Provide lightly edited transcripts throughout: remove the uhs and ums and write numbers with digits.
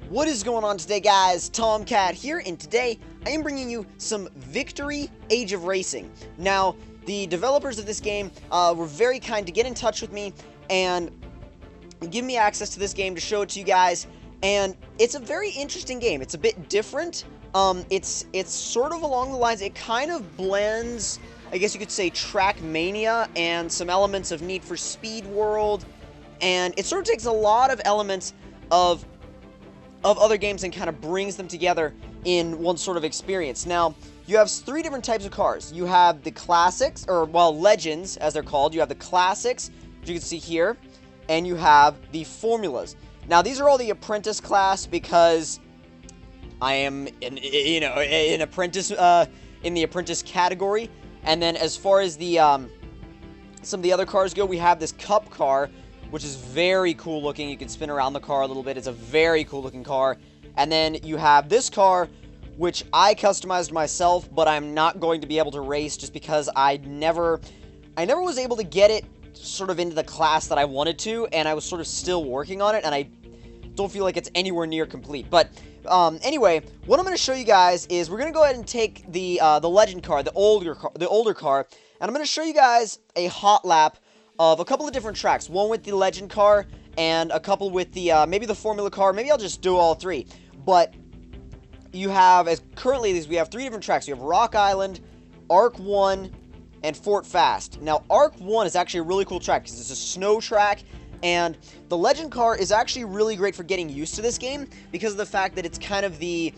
What is going on today, guys? Tomcat here, and today I am bringing you some Victory Age of Racing. Now, the developers of this game were very kind to get in touch with me and give me access to this game to show it to you guys, and it's a very interesting game. It's a bit different. It's sort of along the lines, it kind of blends, I guess you could say, Trackmania and some elements of Need for Speed World, and it sort of takes a lot of elements of other games and kind of brings them together in one sort of experience. Now, you have three different types of cars. You have the classics, or, well, legends, as they're called. You have the classics, which you can see here, and you have the formulas. Now, these are all the apprentice class because I am, an apprentice, in the apprentice category. And then as far as the, some of the other cars go, we have this cup car, which is very cool looking. You can spin around the car a little bit. It's a very cool looking car. And then you have this car, which I customized myself, but I'm not going to be able to race just because I never was able to get it sort of into the class that I wanted to, and I was sort of still working on it, and I don't feel like it's anywhere near complete. But anyway, what I'm going to show you guys is we're going to go ahead and take the legend car, the older car, and I'm going to show you guys a hot lap of a couple of different tracks. One with the legend car, and a couple with the, maybe the formula car. Maybe I'll just do all three. But you have, we have three different tracks. You have Rock Island, Arc 1, and Fort Fast. Now, Arc 1 is actually a really cool track because it's a snow track, and the legend car is actually really great for getting used to this game because of the fact that it's kind of the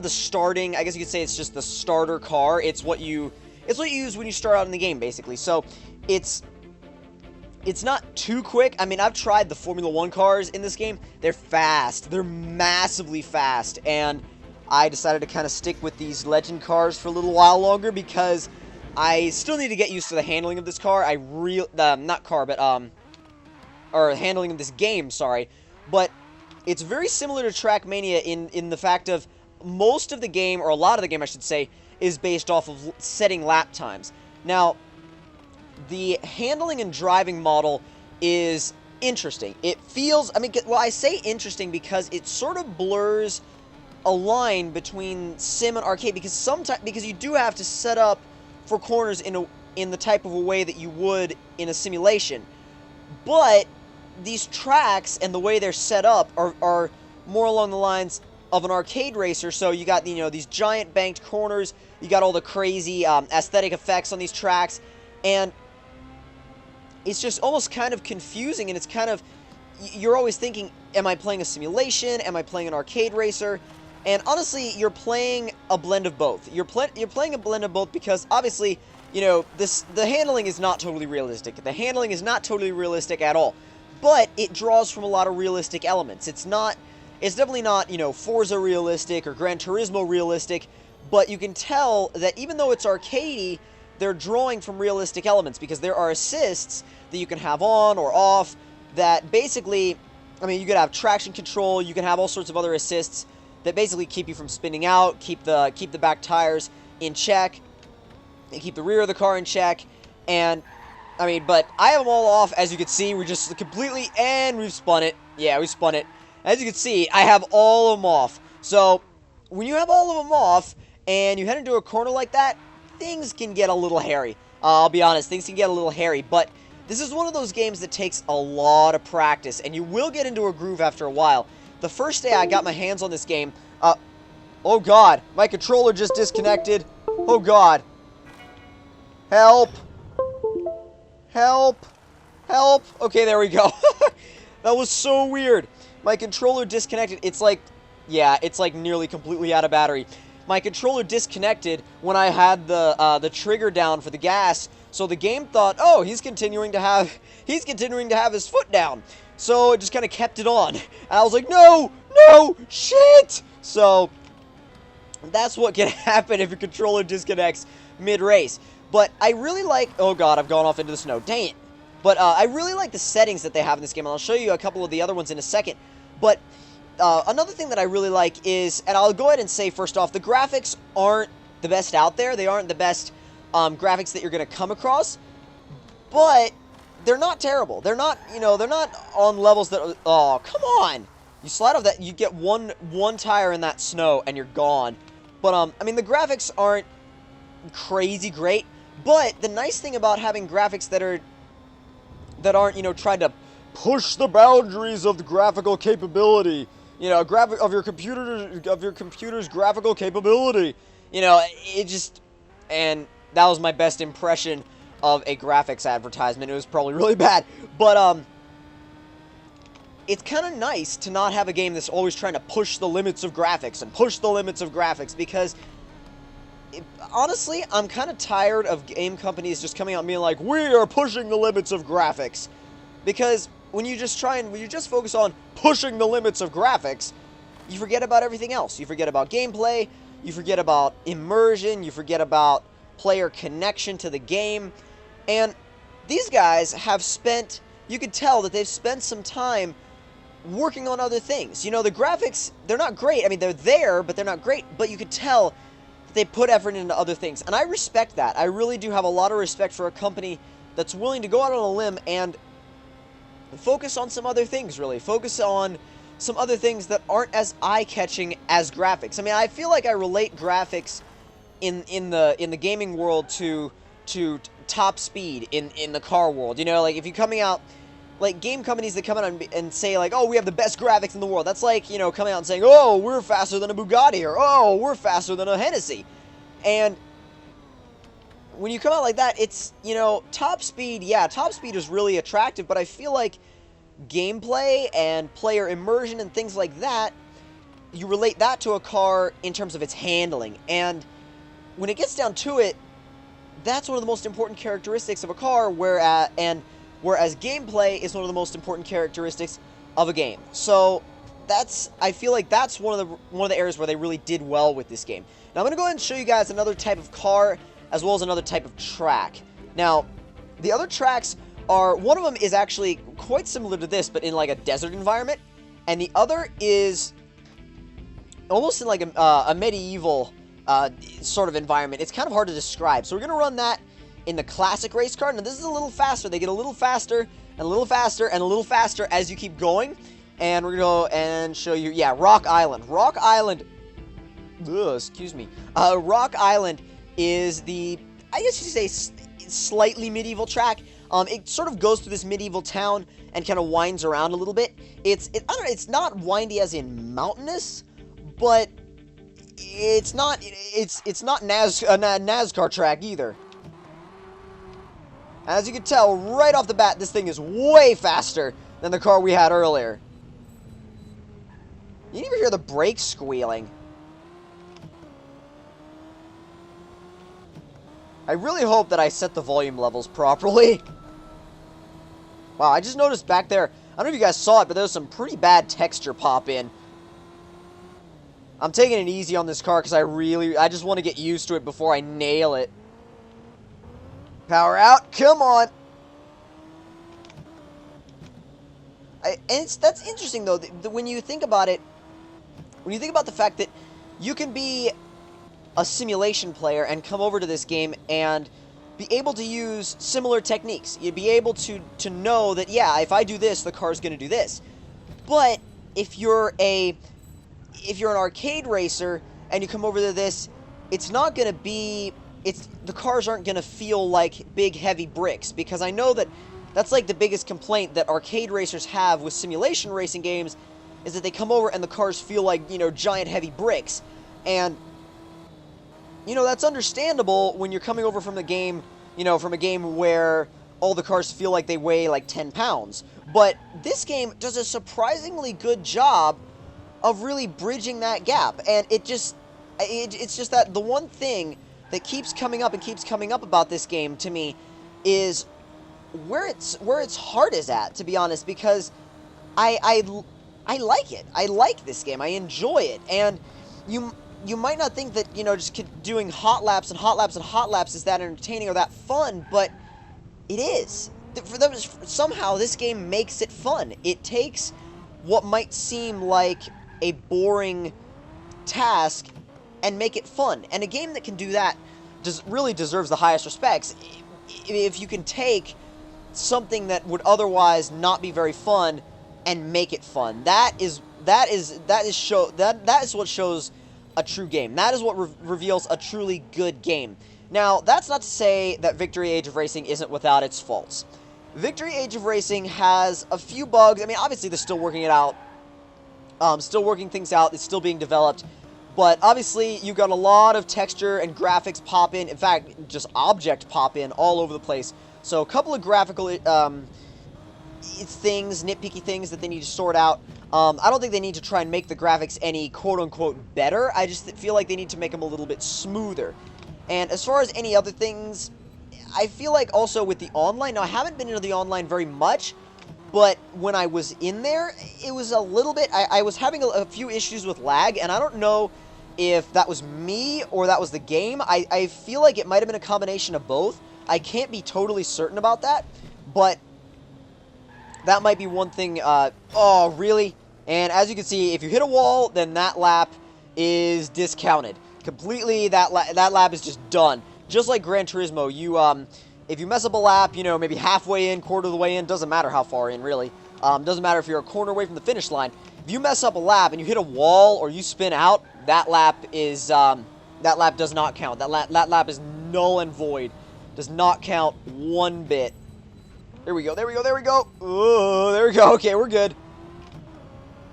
starting, I guess you could say it's just the starter car. It's what you use when you start out in the game, basically. So, it's not too quick. I mean, I've tried the Formula 1 cars in this game. They're fast. They're massively fast. And I decided to kind of stick with these legend cars for a little while longer because I still need to get used to the handling of this car. Or handling of this game, sorry. But it's very similar to Trackmania in the fact of most of the game, or a lot of the game, I should say, is based off of setting lap times. Now, the handling and driving model is interesting. It feels, I say interesting because it sort of blurs a line between sim and arcade because you do have to set up for corners in the type of a way that you would in a simulation. But these tracks and the way they're set up are more along the lines of an arcade racer. So you got, these giant banked corners, you got all the crazy aesthetic effects on these tracks, and it's just almost kind of confusing, and it's kind of, you're always thinking, am I playing a simulation? Am I playing an arcade racer? And honestly, you're playing a blend of both. You're playing a blend of both because, obviously, the handling is not totally realistic. The handling is not totally realistic at all. But it draws from a lot of realistic elements. It's definitely not, Forza realistic or Gran Turismo realistic, but you can tell that even though it's arcadey, they're drawing from realistic elements because there are assists that you can have on or off that basically, you could have traction control, you can have all sorts of other assists that basically keep you from spinning out, keep the back tires in check, and keep the rear of the car in check, and, but I have them all off, as you can see, we're just completely, and we've spun it. Yeah, we spun it. As you can see, I have all of them off. So, when you have all of them off, and you head into a corner like that, things can get a little hairy. I'll be honest, things can get a little hairy, but this is one of those games that takes a lot of practice, and you will get into a groove after a while. The first day I got my hands on this game, oh god, my controller just disconnected. Oh god. Help. Help. Help. Okay, there we go. That was so weird. My controller disconnected. It's like nearly completely out of battery. My controller disconnected when I had the trigger down for the gas, so the game thought, oh, he's continuing to have his foot down. So it just kind of kept it on. And I was like, no, shit! So that's what can happen if your controller disconnects mid-race. But I really like, oh god, I've gone off into the snow, dang it. But I really like the settings that they have in this game, and I'll show you a couple of the other ones in a second. But another thing that I really like is, and I'll go ahead and say first off, the graphics aren't the best out there. They aren't the best graphics that you're going to come across, but they're not terrible. They're not, they're not on levels that, oh, come on. You slide off that, you get one tire in that snow, and you're gone. But, I mean, the graphics aren't crazy great, but the nice thing about having graphics that aren't, you know, trying to push the boundaries of the graphical capability, you know, of your computer's graphical capability, you know, it just, and that was my best impression of a graphics advertisement. It was probably really bad, but it's kind of nice to not have a game that's always trying to push the limits of graphics and push the limits of graphics, because honestly, I'm kind of tired of game companies just coming out and being like, we are pushing the limits of graphics. Because when you just focus on pushing the limits of graphics, you forget about everything else. You forget about gameplay, you forget about immersion, you forget about player connection to the game. And these guys have spent, you could tell that they've spent some time working on other things. You know, the graphics, they're not great. I mean, they're there, but they're not great. But you could tell they put effort into other things, and I respect that. I really do have a lot of respect for a company that's willing to go out on a limb and focus on some other things, really. Focus on some other things that aren't as eye-catching as graphics. I mean, I feel like I relate graphics in the gaming world to top speed in the car world. You know, like, if you're coming out, like, game companies that come out and say, like, oh, we have the best graphics in the world. That's like, you know, coming out and saying, oh, we're faster than a Bugatti, or, oh, we're faster than a Hennessy. And when you come out like that, it's, you know, top speed, yeah, top speed is really attractive, but I feel like gameplay and player immersion and things like that, you relate that to a car in terms of its handling. And when it gets down to it, that's one of the most important characteristics of a car, whereas gameplay is one of the most important characteristics of a game. So I feel like that's one of the areas where they really did well with this game. Now I'm going to go ahead and show you guys another type of car as well as another type of track. Now, the other tracks are, one of them is actually quite similar to this, but in like a desert environment, and the other is almost in like a medieval sort of environment. It's kind of hard to describe. So we're going to run that in the classic race car. Now, this is a little faster. They get a little faster, and a little faster, and a little faster as you keep going. And we're going to go and show you, yeah, Rock Island. Rock Island, excuse me. Rock Island is the, I guess you could say, slightly medieval track. It sort of goes through this medieval town and kind of winds around a little bit. I don't know, it's not windy as in mountainous, but it's not a NASCAR track either. As you can tell, right off the bat, this thing is way faster than the car we had earlier. You can even hear the brakes squealing. I really hope that I set the volume levels properly. Wow, I just noticed back there, I don't know if you guys saw it, but there's some pretty bad texture pop in. I'm taking it easy on this car because I just want to get used to it before I nail it. Power out, come on. That's interesting though, when you think about it, when you think about the fact that you can be a simulation player and come over to this game and be able to use similar techniques. You'd be able to know that, yeah, if I do this, the car's going to do this. But if you're an arcade racer and you come over to this, it's not going to be, the cars aren't going to feel like big heavy bricks, because I know that's like the biggest complaint that arcade racers have with simulation racing games, is that they come over and the cars feel like, you know, giant heavy bricks. And you know, that's understandable when you're coming over from the game, you know, from a game where all the cars feel like they weigh like 10 pounds. But this game does a surprisingly good job of really bridging that gap. And it's just that the one thing that keeps coming up about this game to me is where its heart is at, to be honest, because I like it. I like this game. I enjoy it. And you might not think that, you know, just doing hot laps and hot laps and hot laps is that entertaining or that fun, but it is. For them, somehow this game makes it fun. It takes what might seem like a boring task and make it fun. And a game that can do that really deserves the highest respects. If you can take something that would otherwise not be very fun and make it fun. That is that is what shows a true game. That is what reveals a truly good game. Now, that's not to say that Victory Age of Racing isn't without its faults. Victory Age of Racing has a few bugs. I mean, obviously they're still working it out. Still working things out. It's still being developed. But obviously, you've got a lot of texture and graphics pop in. In fact, just object pop in all over the place. So a couple of graphical things, nitpicky things that they need to sort out. I don't think they need to try and make the graphics any quote-unquote better. I just feel like they need to make them a little bit smoother. And as far as any other things, I feel like also with the online, now I haven't been into the online very much, but when I was in there, it was a little bit, I was having a few issues with lag, and I don't know if that was me or that was the game. I feel like it might have been a combination of both. I can't be totally certain about that, but that might be one thing. Oh, really? And as you can see, if you hit a wall, then that lap is discounted. Completely, that lap is just done. Just like Gran Turismo, if you mess up a lap, you know, maybe halfway in, quarter of the way in, doesn't matter how far in, really. Doesn't matter if you're a corner away from the finish line. If you mess up a lap and you hit a wall or you spin out, that lap does not count. That lap is null and void. Does not count one bit. There we go, there we go, there we go. Oh, there we go. Okay, we're good.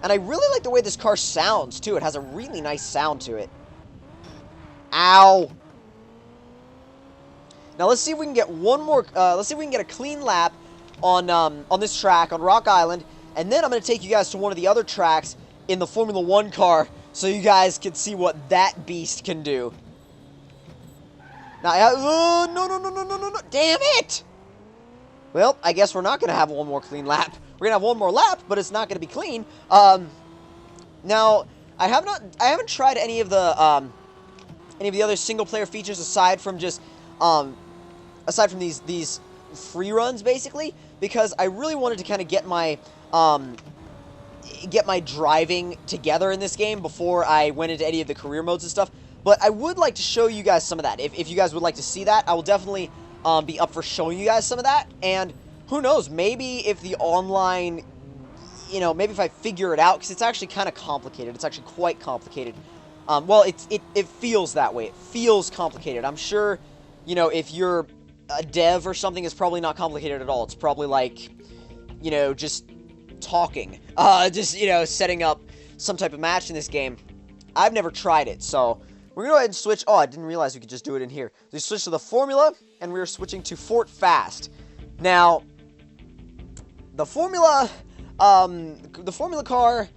And I really like the way this car sounds, too. It has a really nice sound to it. Ow. Now let's see if we can get one more, let's see if we can get a clean lap on this track, on Rock Island. And then I'm going to take you guys to one of the other tracks in the Formula 1 car so you guys can see what that beast can do. Now, no, damn it! Well, I guess we're not going to have one more clean lap. We're going to have one more lap, but it's not going to be clean. Now, I haven't tried any of the other single-player features aside from just, these free runs, basically, because I really wanted to kind of get my driving together in this game before I went into any of the career modes and stuff. But I would like to show you guys some of that. If you guys would like to see that, I will definitely be up for showing you guys some of that. And who knows, maybe if the online, you know, maybe if I figure it out, because it's actually kind of complicated. It's actually quite complicated. Well, it feels that way. It feels complicated. I'm sure, you know, if you're a dev or something, it's probably not complicated at all. It's probably like, you know, just talking. Just, you know, setting up some type of match in this game. I've never tried it, so we're going to go ahead and switch. Oh, I didn't realize we could just do it in here. So we switched to the Formula, and we're switching to Fort Fast. Now, the Formula car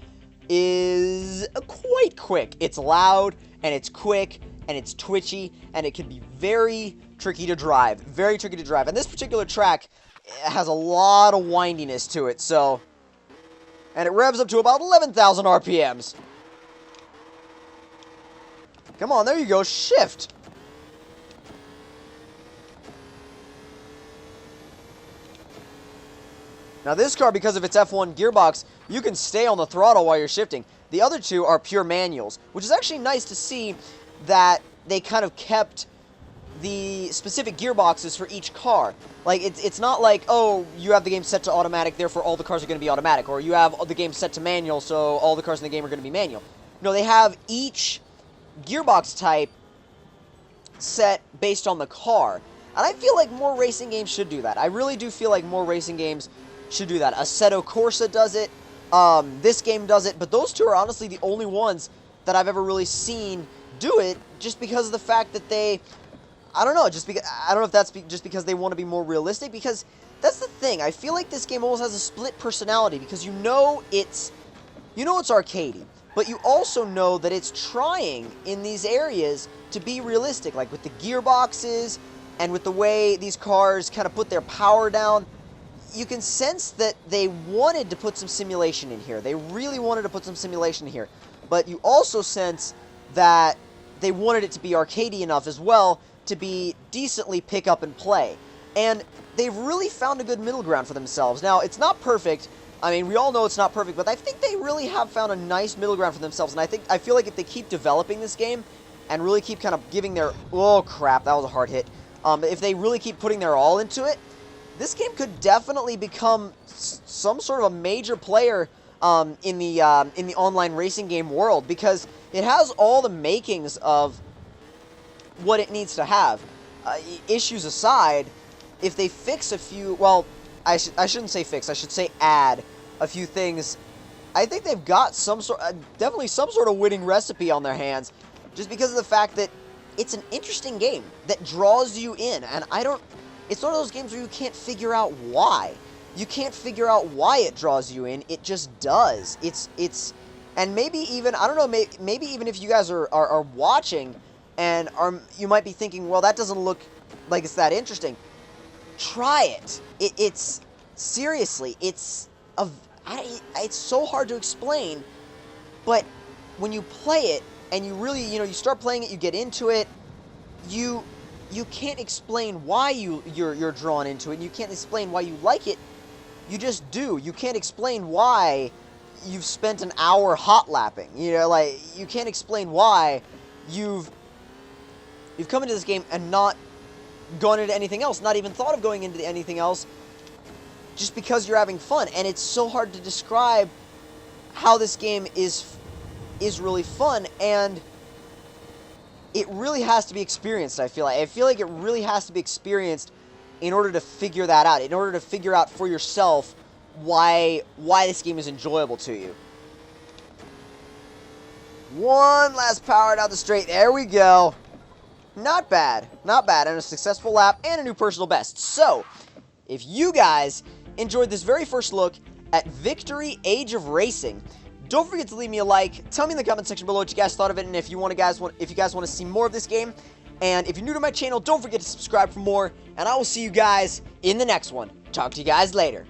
is quite quick. It's loud, and it's quick, and it's twitchy, and it can be very tricky to drive. Very tricky to drive. And this particular track has a lot of windiness to it, so... And it revs up to about 11,000 RPMs. Come on, there you go. Shift. Now this car, because of its F1 gearbox, you can stay on the throttle while you're shifting. The other two are pure manuals, which is actually nice to see that they kind of kept the specific gearboxes for each car. Like, it's not like, oh, you have the game set to automatic, therefore all the cars are going to be automatic, or you have the game set to manual, so all the cars in the game are going to be manual. No, they have each gearbox type set based on the car. And I feel like more racing games should do that. I really do feel like more racing games should do that. Assetto Corsa does it. This game does it. But those two are honestly the only ones that I've ever really seen do it, just because of the fact that they... I don't know. I don't know if that's just because they want to be more realistic. Because that's the thing. I feel like this game almost has a split personality. Because you know it's arcadey. But you also know that it's trying in these areas to be realistic. Like with the gearboxes and with the way these cars kind of put their power down. You can sense that they wanted to put some simulation in here. They really wanted to put some simulation in here. But you also sense that they wanted it to be arcadey enough as well to be decently pick up and play. And they've really found a good middle ground for themselves. Now, it's not perfect. I mean, we all know it's not perfect, but I think they really have found a nice middle ground for themselves. And I feel like if they keep developing this game and really keep kind of giving their... Oh, crap, that was a hard hit. If they really keep putting their all into it, this game could definitely become some sort of a major player in the online racing game world, because it has all the makings of what it needs to have. Issues aside, if they fix a few, well, I shouldn't say fix, I should say add a few things, I think they've got definitely some sort of winning recipe on their hands, just because of the fact that it's an interesting game that draws you in, and it's one of those games where you can't figure out why. You can't figure out why it draws you in, it just does. And maybe even, I don't know, maybe even if you guys are watching, and you might be thinking, well, that doesn't look like it's that interesting. Try it. It's seriously, it's so hard to explain, but when you play it and you really, you start playing it, you get into it, you can't explain why you're drawn into it, and you can't explain why you like it. You just do. You can't explain why you've spent an hour hot lapping. Like, you can't explain why you've come into this game and not gone into anything else, not even thought of going into anything else, just because you're having fun. And it's so hard to describe how this game is really fun, and it really has to be experienced, I feel like. I feel like it really has to be experienced in order to figure that out, in order to figure out for yourself why this game is enjoyable to you. One last power down the straight. There we go. Not bad. Not bad. And a successful lap and a new personal best. So, if you guys enjoyed this very first look at Victory Age of Racing, don't forget to leave me a like. Tell me in the comment section below what you guys thought of it, and if you guys want to see more of this game. And if you're new to my channel, don't forget to subscribe for more, and I will see you guys in the next one. Talk to you guys later.